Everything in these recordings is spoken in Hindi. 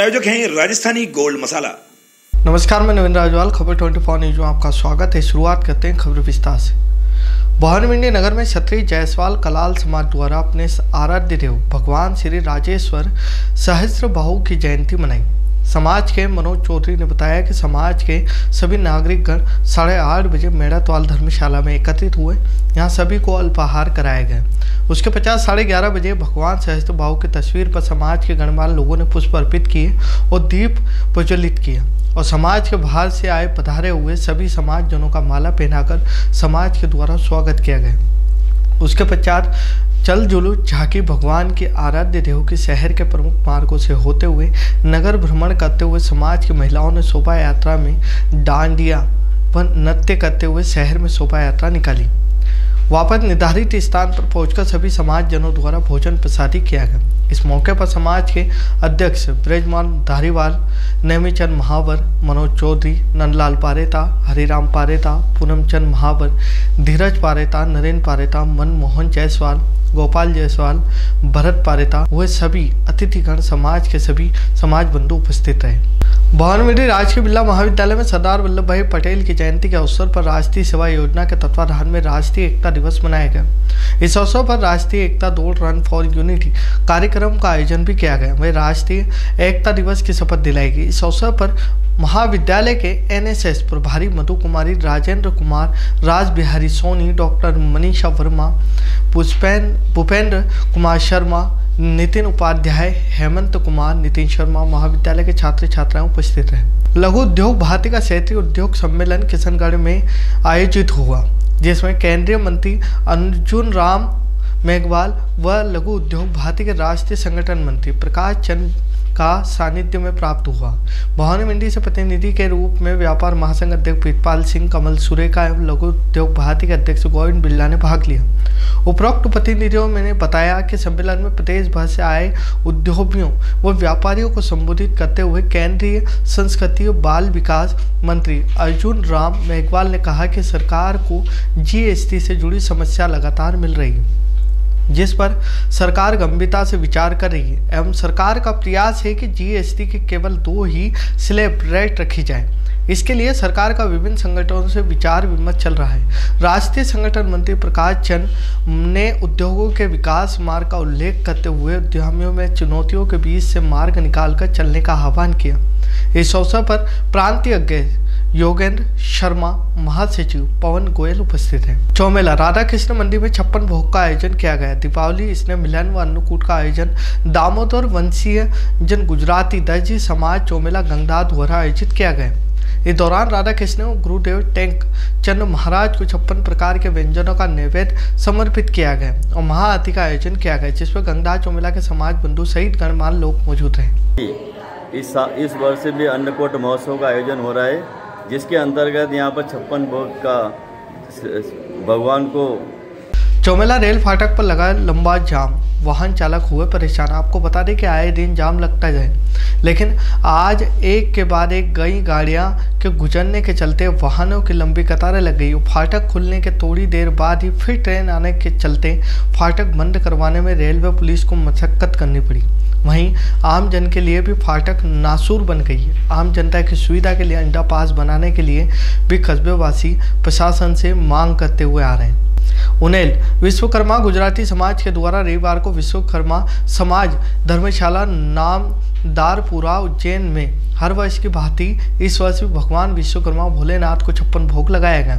प्रायोजक हैं राजस्थानी गोल्ड मसाला। नमस्कार, मैं नवीन राजवाल, खबर 24 न्यूज में आपका स्वागत है। शुरुआत करते हैं खबर विस्तार से। भवानी नगर में क्षत्रिय जायसवाल कलाल समाज द्वारा अपने आराध्य देव भगवान श्री राजेश्वर सहस्त्रबाहु की जयंती मनाई। समाज के मनोज चौधरी ने बताया कि समाज के सभी नागरिकगण 8:30 बजे मेड़ातवाल धर्मशाला में एकत्रित हुए। यहां सभी को अल्पाहार कराया गया। उसके 11:30 बजे भगवान सहस्त्रबाहु की तस्वीर पर समाज के गणमान्य लोगों ने पुष्प अर्पित किए और दीप प्रज्वलित किया और समाज के बाहर से आए पधारे हुए सभी समाजजनों का माला पहनाकर समाज के द्वारा स्वागत किया गया। उसके पश्चात चल जुलूस झांकी भगवान के आराध्य देव के शहर के प्रमुख मार्गों से होते हुए नगर भ्रमण करते हुए समाज की महिलाओं ने शोभा यात्रा में डांडिया व नृत्य करते हुए शहर में शोभा यात्रा निकाली। वापस निर्धारित स्थान पर पहुंचकर सभी समाजजनों द्वारा भोजन प्रसादी किया गया। इस मौके पर समाज के अध्यक्ष ब्रजमान धारीवाल, नेमीचंद महावर, मनोज चौधरी, नंदलाल पारेता, हरिराम पारेता, पूनमचंद महावर, धीरज पारेता, नरेंद्र पारेता, मनमोहन जायसवाल, गोपाल जायसवाल, भरत पारेता वे सभी अतिथिगण समाज के सभी समाज बंधु उपस्थित रहे। भवानी राजकीय बिरला महाविद्यालय में सरदार वल्लभ भाई पटेल की जयंती के अवसर पर राष्ट्रीय सेवा योजना के तत्वाधान में राष्ट्रीय एकता दिवस मनाया गया। इस अवसर पर राष्ट्रीय एकता दौड़ रन फॉर यूनिटी कार्यक्रम का आयोजन भी किया गया। वहीं राष्ट्रीय एकता दिवस की शपथ दिलाई गई। इस अवसर पर महाविद्यालय के एनएसएस प्रभारी मधु कुमारी, राजेंद्र कुमार, राज बिहारी सोनी, डॉक्टर मनीषा वर्मा, भूपेंद्र कुमार शर्मा, नितिन उपाध्याय, हेमंत कुमार, नितिन शर्मा, महाविद्यालय के छात्र छात्राएं उपस्थित रहे। लघु उद्योग भारती का क्षेत्रीय उद्योग सम्मेलन किशनगढ़ में आयोजित हुआ, जिसमें केंद्रीय मंत्री अर्जुन राम मेघवाल व लघु उद्योग भारती के राष्ट्रीय संगठन मंत्री प्रकाश चंद का सानिध्य में प्राप्त हुआ। भवानी मंडी से प्रतिनिधि के रूप में व्यापार महासंघ अध्यक्ष प्रीतपाल सिंह, कमल सुरेखा एवं लघु उद्योग भारती के अध्यक्ष गोविंद बिरला ने भाग लिया। उपरोक्त प्रतिनिधियों ने बताया कि सम्मेलन में प्रदेश भर से आए उद्योगियों व व्यापारियों को संबोधित करते हुए केंद्रीय संस्कृति और बाल विकास मंत्री अर्जुन राम मेघवाल ने कहा कि सरकार को जीएसटी से जुड़ी समस्या लगातार मिल रही है, जिस पर सरकार गंभीरता से विचार कर रही है एवं सरकार का प्रयास है कि जीएसटी के केवल 2 ही स्लैब रेट रखी जाए। इसके लिए सरकार का विभिन्न संगठनों से विचार विमर्श चल रहा है। राष्ट्रीय संगठन मंत्री प्रकाश चंद ने उद्योगों के विकास मार्ग का उल्लेख करते हुए उद्यमियों में चुनौतियों के बीच से मार्ग निकालकर चलने का आह्वान किया। इस अवसर पर प्रांतीय अध्यक्ष योगेंद्र शर्मा, महासचिव पवन गोयल उपस्थित हैं। चौमेला राधा कृष्ण मंदिर में 56 भोग का आयोजन किया गया। दीपावली स्नेह मिलन व अन्नकूट का आयोजन दामोदर वंशीय जन गुजराती दर्जी समाज चौमेला गंगदा द्वारा आयोजित किया गया। इस दौरान राधा कृष्ण और गुरुदेव टैंक चंद महाराज को 56 प्रकार के व्यंजनों का नैवेद्य समर्पित किया गया और महाआरती का आयोजन किया गया, जिसमें गंगदा चौमेला के समाज बंधु सहित गणमान्य लोग मौजूद रहे। इस वर्ष भी अन्नकूट महोत्सव का आयोजन हो रहा है, जिसके अंतर्गत यहाँ पर 56 भोग का भगवान को। चौमेला रेल फाटक पर लगा लंबा जाम, वाहन चालक हुए परेशान। आपको बता दें कि आए दिन जाम लगता है, लेकिन आज एक के बाद एक कई गाड़ियां के गुजरने के चलते वाहनों की लंबी कतारें लग गई। फाटक खुलने के थोड़ी देर बाद ही फिर ट्रेन आने के चलते फाटक बंद करवाने में रेलवे पुलिस को मशक्कत करनी पड़ी। वहीं आम जन के लिए भी फाटक नासूर बन गई है। आम जनता की सुविधा के लिए अंडरपास बनाने के लिए भी कस्बेवासी प्रशासन से मांग करते हुए आ रहे हैं। उनेल विश्वकर्मा गुजराती समाज के द्वारा रविवार को विश्वकर्मा समाज धर्मशाला नामदारपुरा उज्जैन में हर वर्ष की भांति इस वर्ष भी भगवान विश्वकर्मा भोलेनाथ को 56 भोग लगाया गया।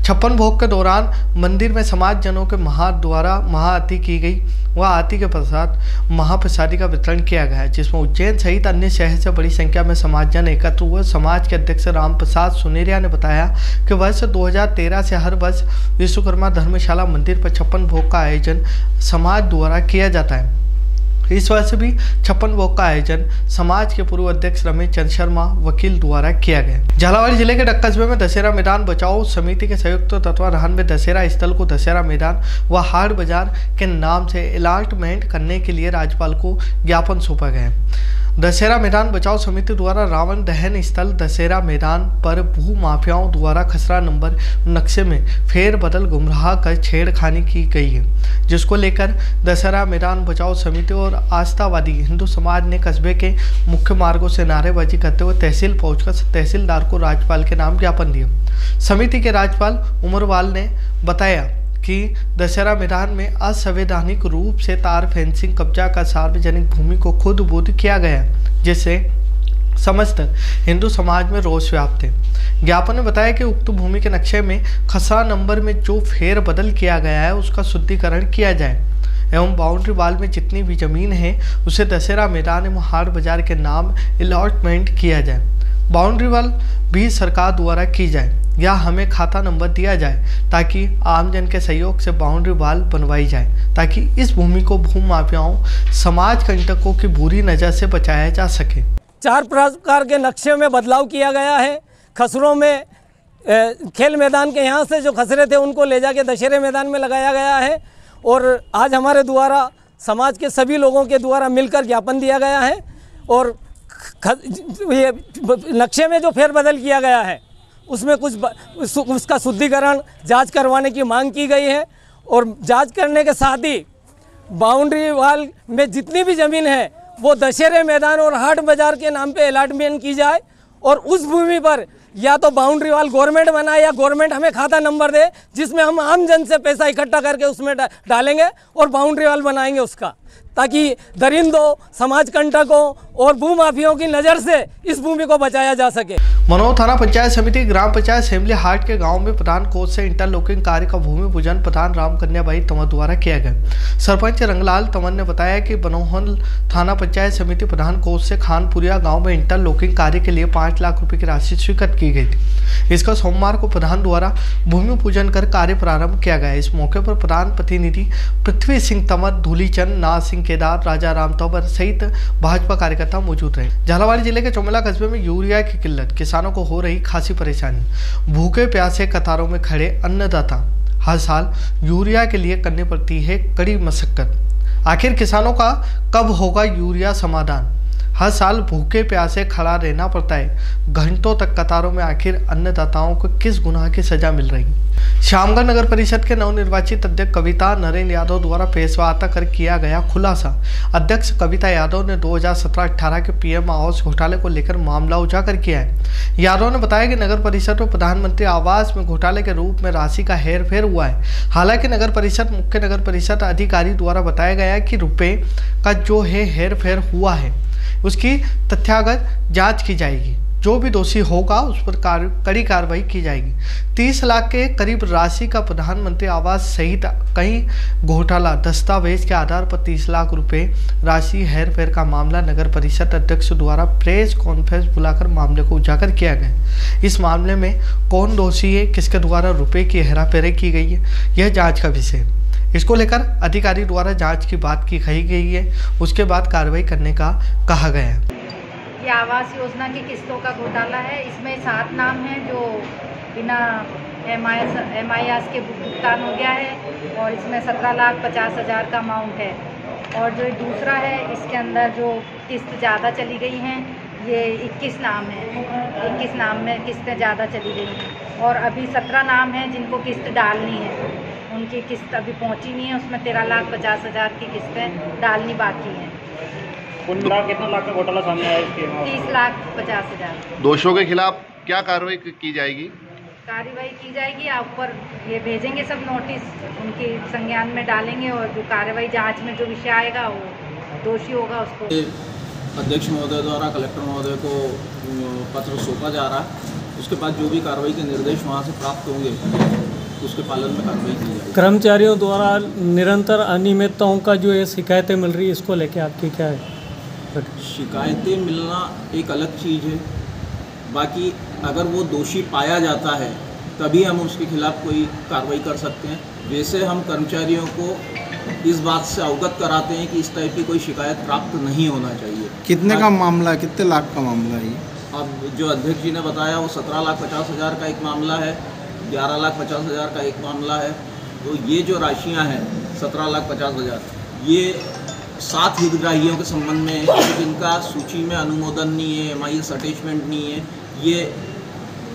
56 भोग के दौरान मंदिर में समाज जनों के द्वारा महाआरती की गई। वह आरती के पश्चात महाप्रसादी का वितरण किया गया, जिसमें उज्जैन सहित अन्य शहर से बड़ी संख्या में समाजजन एकत्र हुए। समाज के अध्यक्ष राम प्रसाद सुनेरिया ने बताया कि वर्ष 2013 से हर वर्ष विश्वकर्मा धर्मशाला मंदिर पर 56 भोग का आयोजन समाज द्वारा किया जाता है। इस वर्ष भी 56 भोग का आयोजन समाज के पूर्व अध्यक्ष रमेश चंद्र शर्मा वकील द्वारा किया गया। झालावाड़ जिले के कस्बे में दशहरा मैदान बचाओ समिति के संयुक्त तत्वाधान में दशहरा स्थल को दशहरा मैदान व हाट बाजार के नाम से अलॉटमेंट करने के लिए राज्यपाल को ज्ञापन सौंपा गया। दशहरा मैदान बचाओ समिति द्वारा रावण दहन स्थल दशहरा मैदान पर भू माफियाओं द्वारा खसरा नंबर नक्शे में फेरबदल गुमराह कर छेड़खानी की गई है, जिसको लेकर दशहरा मैदान बचाओ समिति और आस्थावादी हिंदू समाज ने कस्बे के मुख्य मार्गों से नारेबाजी करते हुए तहसील पहुंचकर तहसीलदार को राज्यपाल के नाम ज्ञापन दिया। समिति के राज्यपाल उमरवाल ने बताया कि दशहरा मैदान में असंवैधानिक रूप से तार फेंसिंग कब्जा का सार्वजनिक भूमि को खुद बुद्ध किया गया, जिससे समस्त हिंदू समाज में रोष व्याप्त है। ज्ञापन ने बताया कि उक्त भूमि के नक्शे में खसरा नंबर में जो फेरबदल किया गया है उसका शुद्धिकरण किया जाए एवं बाउंड्री वाल में जितनी भी जमीन है उसे दशहरा मैदान एवं हाट बाजार के नाम अलॉटमेंट किया जाए। बाउंड्री वाल भी सरकार द्वारा की जाए या हमें खाता नंबर दिया जाए ताकि आमजन के सहयोग से बाउंड्री वाल बनवाई जाए, ताकि इस भूमि को भू माफियाओं समाज कंटकों की बुरी नज़र से बचाया जा सके। 4 प्रकार के नक्शे में बदलाव किया गया है। खसरों में खेल मैदान के यहाँ से जो खसरे थे उनको ले जाके दशहरे मैदान में लगाया गया है और आज हमारे द्वारा समाज के सभी लोगों के द्वारा मिलकर ज्ञापन दिया गया है और ये नक्शे में जो फेरबदल किया गया है उसमें उसका शुद्धिकरण जांच करवाने की मांग की गई है और जांच करने के साथ ही बाउंड्री वाल में जितनी भी ज़मीन है वो दशहरे मैदान और हाट बाजार के नाम पे अलॉटमेंट की जाए और उस भूमि पर या तो बाउंड्री वाल गवर्नमेंट बनाए या गवर्नमेंट हमें खाता नंबर दे जिसमें हम आम जन से पैसा इकट्ठा करके उसमें डालेंगे और बाउंड्री वाल बनाएंगे उसका, ताकि दरिंदों, समाज कंटकों और भूमाफियों की नज़र से इस भूमि को बचाया जा सके। मनोर थाना पंचायत समिति ग्राम पंचायत असेंबली हाट के गांव में प्रधान कोष से इंटरलॉकिंग कार्य का भूमि पूजन प्रधान राम कन्या बाई तंवर द्वारा किया गया। सरपंच रंगलाल तंवर ने बताया कि बनोहल थाना पंचायत समिति प्रधान कोष से खानपुरिया गांव में इंटरलॉकिंग कार्य के लिए 5 लाख रुपए की राशि स्वीकृत की गई थी। इसका सोमवार को प्रधान द्वारा भूमि पूजन कर कार्य प्रारंभ किया गया। इस मौके पर प्रधान प्रतिनिधि पृथ्वी सिंह तंवर, धूलीचंद, नाथ सिंह केदार, राजा राम तंवर सहित भाजपा कार्यकर्ता मौजूद रहे। झालावाड़ जिले के चौमेला कस्बे में यूरिया की किल्लत, किसानों को हो रही खासी परेशानी, भूखे प्यासे कतारों में खड़े अन्नदाता, हर साल यूरिया के लिए करनी पड़ती है कड़ी मशक्कत। आखिर किसानों का कब होगा यूरिया समाधान? हर साल भूखे प्यासे खड़ा रहना पड़ता है, घंटों तक कतारों में। आखिर अन्नदाताओं को किस गुनाह की सजा मिल रही? श्यामगढ़ नगर परिषद के नवनिर्वाचित अध्यक्ष कविता नरेंद्र यादव द्वारा पेशवार्ता कर किया गया खुलासा। अध्यक्ष कविता यादव ने 2017-18 के पीएम आवास घोटाले को लेकर मामला उजागर किया है। यादव ने बताया कि नगर परिषद और प्रधानमंत्री आवास में घोटाले के रूप में राशि का हेरफेर हुआ है। हालांकि नगर परिषद मुख्य नगर परिषद अधिकारी द्वारा बताया गया कि रुपए का जो है हेरफेर हुआ है उसकी तथ्यागत जांच की जाएगी। जो भी दोषी होगा उस पर कड़ी कार्रवाई की जाएगी। 30 लाख के करीब राशि का प्रधानमंत्री आवास सहित कई घोटाला दस्तावेज के आधार पर 30 लाख रुपए राशि हेरफेर का मामला नगर परिषद अध्यक्ष द्वारा प्रेस कॉन्फ्रेंस बुलाकर मामले को उजागर किया गया। इस मामले में कौन दोषी है, किसके द्वारा रुपए की हेराफेरी की गई है, यह जाँच का विषय है। इसको लेकर अधिकारी द्वारा जांच की बात की कही गई है, उसके बाद कार्रवाई करने का कहा गया है। ये आवास योजना की किस्तों का घोटाला है। इसमें 7 नाम हैं जो बिना MIS के भुगतान हो गया है और इसमें 17,50,000 का अमाउंट है। और जो दूसरा है इसके अंदर जो किस्त ज़्यादा चली गई हैं ये 21 नाम है। 21 नाम में किस्तें ज़्यादा चली गई हैं और अभी 17 नाम हैं जिनको किस्त डालनी है, उनकी किस्त अभी पहुंची नहीं है। उसमें 13,50,000 की किस्तें डालनी बाकी हैं। कितना लाख का घोटाला सामने आया इसके? 30,50,000। दोषियों के खिलाफ क्या कार्रवाई की जाएगी? कार्रवाई की जाएगी, आप ऊपर ये भेजेंगे सब नोटिस, उनके संज्ञान में डालेंगे और जो कार्रवाई जांच में जो विषय आएगा वो दोषी होगा उसको। अध्यक्ष महोदय द्वारा कलेक्टर महोदय को पत्र सौंपा जा रहा है, उसके बाद जो भी कार्रवाई के निर्देश वहाँ से प्राप्त होंगे उसके पालन में कार्रवाई की जाएगी। कर्मचारियों द्वारा निरंतर अनियमितताओं का जो ये शिकायतें मिल रही है इसको लेके आपकी क्या है? शिकायतें मिलना एक अलग चीज़ है, बाकी अगर वो दोषी पाया जाता है तभी हम उसके खिलाफ कोई कार्रवाई कर सकते हैं। वैसे हम कर्मचारियों को इस बात से अवगत कराते हैं कि इस टाइप की कोई शिकायत प्राप्त नहीं होना चाहिए। कितने का मामला है, कितने लाख का मामला है? अब जो अध्यक्ष जी ने बताया वो 17,50,000 का एक मामला है, 11,50,000 का एक मामला है। तो ये जो राशियां हैं 17,50,000 ये 7 हितग्राहियों के संबंध में है जिनका सूची में अनुमोदन नहीं है, MIS अटैचमेंट नहीं है, ये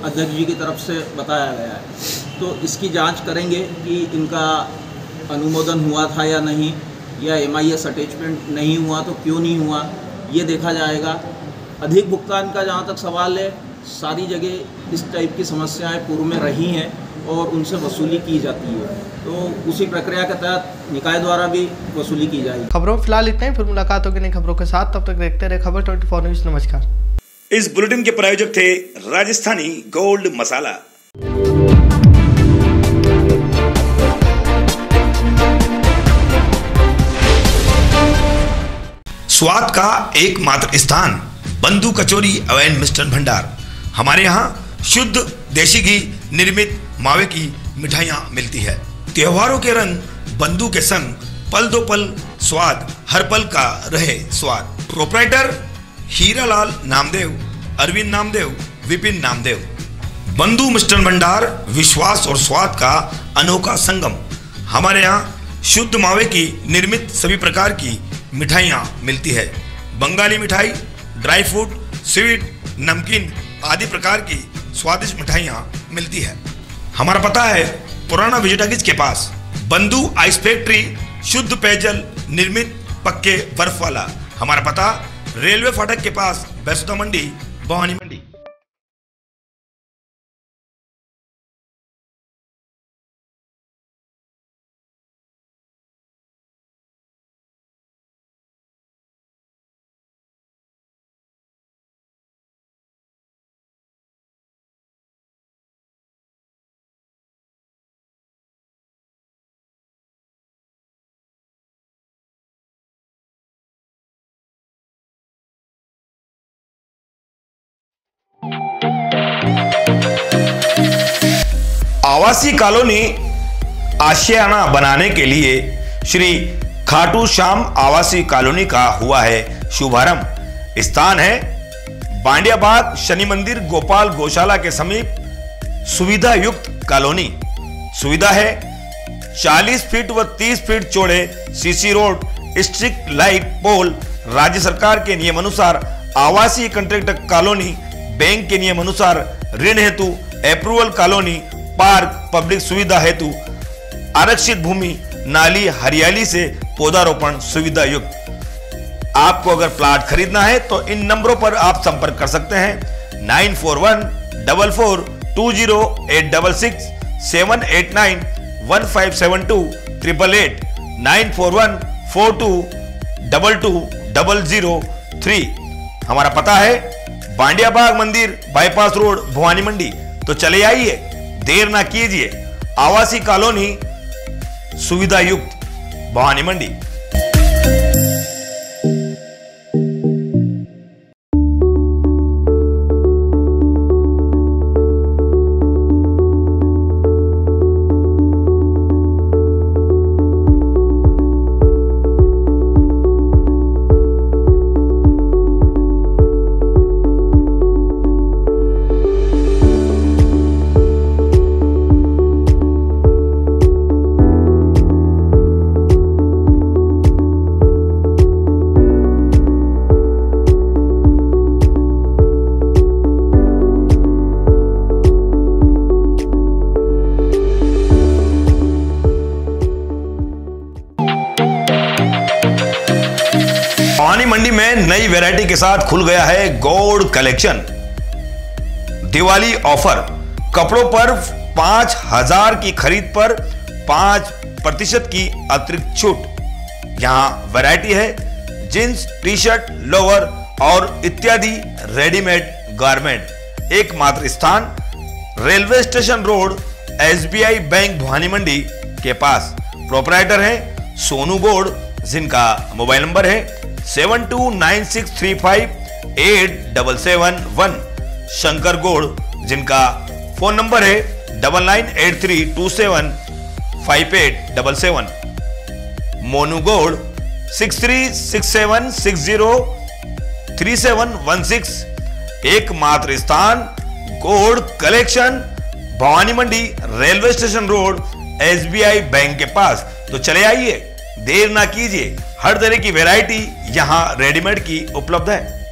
अध्यक्ष जी की तरफ से बताया गया है। तो इसकी जांच करेंगे कि इनका अनुमोदन हुआ था या नहीं, या MIS अटैचमेंट नहीं हुआ तो क्यों नहीं हुआ, ये देखा जाएगा। अधिक भुगतान का जहाँ तक सवाल है, सारी जगह इस टाइप की समस्याएं पूर्व में रही हैं और उनसे वसूली की जाती है, तो उसी प्रक्रिया के तहत निकाय द्वारा भी वसूली की जाएगी। खबरों फिलहाल इतना ही, फिर मुलाकात होगी नई खबरों के साथ। तब तक देखते रहे खबर 24 न्यूज। नमस्कार। इस बुलेटिन के प्रायोजक थे राजस्थानी गोल्ड मसाला। स्वाद का एकमात्र स्थान बंधु कचौरी एवं मिष्ठान भंडार। हमारे यहाँ शुद्ध देशी घी निर्मित मावे की मिठाइयाँ मिलती है। त्योहारों के रंग बंधु के संग, पल दो पल स्वाद, हर पल का रहे स्वाद। प्रोप्राइटर हीरालाल नामदेव, अरविंद नामदेव, विपिन नामदेव। बंधु मिष्ठान भंडार विश्वास और स्वाद का अनोखा संगम। हमारे यहाँ शुद्ध मावे की निर्मित सभी प्रकार की मिठाइयाँ मिलती है। बंगाली मिठाई, ड्राई फ्रूट, स्वीट, नमकीन आदि प्रकार की स्वादिष्ट मिठाइयाँ मिलती है। हमारा पता है पुराना विजयटागिज के पास, बंधु आइस फैक्ट्री, शुद्ध पेयजल निर्मित पक्के बर्फ वाला। हमारा पता रेलवे फाटक के पास, बैसुदा मंडी, भवानी मंडी। आवासीय कॉलोनी आशियाना बनाने के लिए श्री खाटू श्याम आवासीय कॉलोनी का हुआ है शुभारंभ। स्थान है बांडियाबाग शनि मंदिर गोपाल गौशाला के समीप, सुविधा युक्त कॉलोनी। सुविधा है 40 फीट व 30 फीट चौड़े CC road, street light pole, राज्य सरकार के नियम अनुसार आवासीय कंट्रैक्टर कॉलोनी, बैंक के नियम अनुसार ऋण हेतु अप्रूवल कॉलोनी, पार्क, पब्लिक सुविधा हेतु आरक्षित भूमि, नाली, हरियाली से पौधारोपण सुविधा युक्त। आपको अगर प्लाट खरीदना है तो इन नंबरों पर आप संपर्क कर सकते हैं। 9414420866, 7891572 94142220003। हमारा पता है बांडियाबाग मंदिर, बाईपास रोड, भवानी मंडी। तो चले आइए, देर ना कीजिए। आवासीय कॉलोनी, सुविधा युक्त, भवानी मंडी। भवानी मंडी में नई वैरायटी के साथ खुल गया है गोल्ड कलेक्शन। दिवाली ऑफर, कपड़ों पर 5000 की खरीद पर 5% की अतिरिक्त छूट। यहां वैरायटी है जींस, टी शर्ट, लोअर और इत्यादि रेडीमेड गारमेंट। एकमात्र स्थान railway station road, SBI bank Bhawani Mandi के पास। प्रोपराइटर है सोनू गौड़, जिनका मोबाइल नंबर है 7296358771। शंकर गौड़, जिनका फोन नंबर है 9983275877। मोनू गौड़ 6367603716। एकमात्र स्थान Gaur collection, Bhawani Mandi, railway station road, SBI bank के पास। तो चले आइए, देर ना कीजिए, हर तरह की वैरायटी यहाँ रेडीमेड की उपलब्ध है।